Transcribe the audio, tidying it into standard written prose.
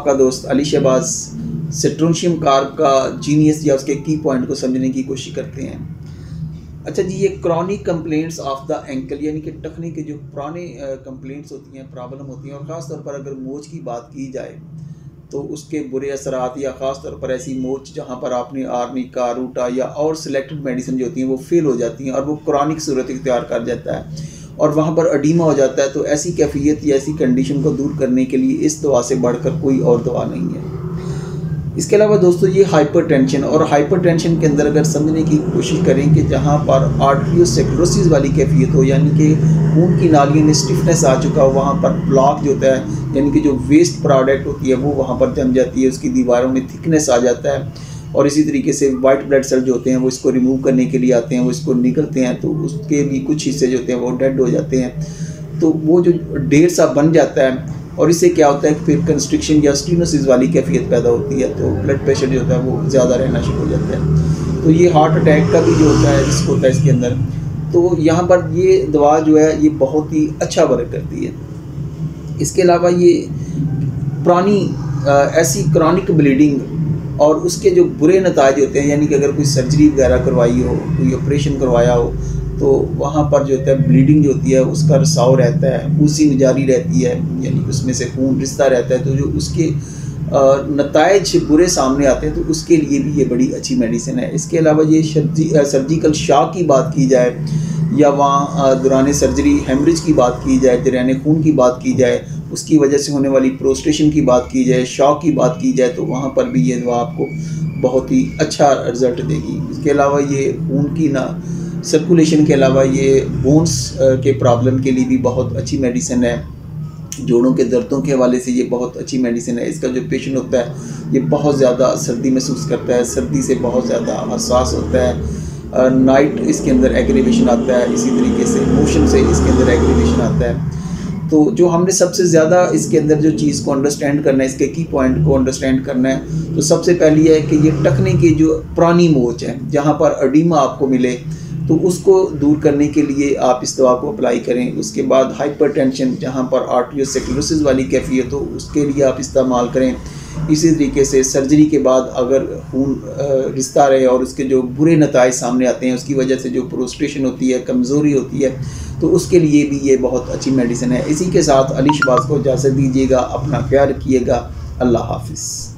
आपका दोस्त अली शहबाज सिट्रोंशियम कार्ब का जीनियस या उसके की पॉइंट को समझने की कोशिश करते हैं। अच्छा जी, ये chronic complaints of the ankle यानी कि टखने के जो पुराने कंप्लेंट्स होती हैं, प्रॉब्लम होती हैं, और ख़ास तौर पर अगर मोच की बात की जाए तो उसके बुरे असरात, या ख़ास तौर पर ऐसी मोच जहाँ पर आपने आर्निका, रूटा या और सिलेक्टेड मेडिसिन जो होती हैं वो फेल हो जाती हैं और वो क्रॉनिक सूरत इख्तियार कर जाता है और वहाँ पर अडीमा हो जाता है, तो ऐसी कैफियत या ऐसी कंडीशन को दूर करने के लिए इस दवा से बढ़कर कोई और दवा नहीं है। इसके अलावा दोस्तों, ये हाइपरटेंशन, और हाइपरटेंशन के अंदर अगर समझने की कोशिश करें कि जहाँ पर आर्टरियोस्क्लेरोसिस वाली कैफियत हो, यानी कि खून की नालियों में स्टिफनेस आ चुका हो, वहाँ पर ब्लॉक जो होता है यानी कि जो वेस्ट प्रोडक्ट होती है वो वहाँ पर जम जाती है, उसकी दीवारों में थिकनेस आ जाता है, और इसी तरीके से वाइट ब्लड सेल जो होते हैं वो इसको रिमूव करने के लिए आते हैं, वो इसको निकलते हैं, तो उसके भी कुछ हिस्से जो होते हैं वो डेड हो जाते हैं, तो वो जो ढेर सा बन जाता है, और इससे क्या होता है कि फिर कंस्ट्रिक्शन या स्टीनोसिस वाली कैफियत पैदा होती है, तो ब्लड प्रेशर जो होता है वो ज़्यादा रहना शुरू हो जाता है, तो ये हार्ट अटैक का भी जो होता है रिस्क होता है इसके अंदर। तो यहाँ पर ये दवा जो है ये बहुत ही अच्छा वर्क करती है। इसके अलावा ये पुरानी ऐसी क्रॉनिक ब्लीडिंग और उसके जो बुरे नताज होते हैं, यानी कि अगर कोई सर्जरी वगैरह करवाई हो, कोई ऑपरेशन करवाया हो, तो वहाँ पर जो होता है ब्लीडिंग जो होती है उसका रिसाव रहता है, उसी में जारी रहती है, यानी कि उसमें से खून रिश्ता रहता है, तो जो उसके नताइज बुरे सामने आते हैं तो उसके लिए भी ये बड़ी अच्छी मेडिसिन है। इसके अलावा ये सर्जिकल शॉक की बात की जाए या वहाँ दौरान सर्जरी हेमरेज की बात की जाए, जरियाने खून की बात की जाए, उसकी वजह से होने वाली प्रोस्ट्रेशन की बात की जाए, शॉक की बात की जाए, तो वहाँ पर भी ये दवा आपको बहुत ही अच्छा रिज़ल्ट देगी। इसके अलावा ये खून की सर्कुलेशन के अलावा ये बोन्स के प्रॉब्लम के लिए भी बहुत अच्छी मेडिसिन है। जोड़ों के दर्दों के हवाले से ये बहुत अच्छी मेडिसिन है। इसका जो पेशेंट होता है ये बहुत ज़्यादा सर्दी महसूस करता है, सर्दी से बहुत ज़्यादा हसास होता है, नाइट इसके अंदर एग्रीवेशन आता है, इसी तरीके से मोशन से इसके अंदर एग्रीवेशन आता है। तो जो हमने सबसे ज़्यादा इसके अंदर जो चीज़ को अंडरस्टैंड करना है, इसके की पॉइंट को अंडरस्टैंड करना है, तो सबसे पहली है कि ये टखने की जो पुरानी मोच है जहाँ पर अडीमा आपको मिले तो उसको दूर करने के लिए आप इस दवा को अप्लाई करें। उसके बाद हाइपरटेंशन जहाँ पर आर्टरियोस्क्लेरोसिस वाली कैफियत हो उसके लिए आप इस्तेमाल करें। इसी तरीके से सर्जरी के बाद अगर खून रिश्ता रहे और उसके जो बुरे नताइज सामने आते हैं, उसकी वजह से जो प्रोस्ट्रेशन होती है, कमज़ोरी होती है, तो उसके लिए भी ये बहुत अच्छी मेडिसिन है। इसी के साथ अली शहबाज को इजाज़त दीजिएगा, अपना ख्याल रखिएगा, अल्लाह हाफिज़।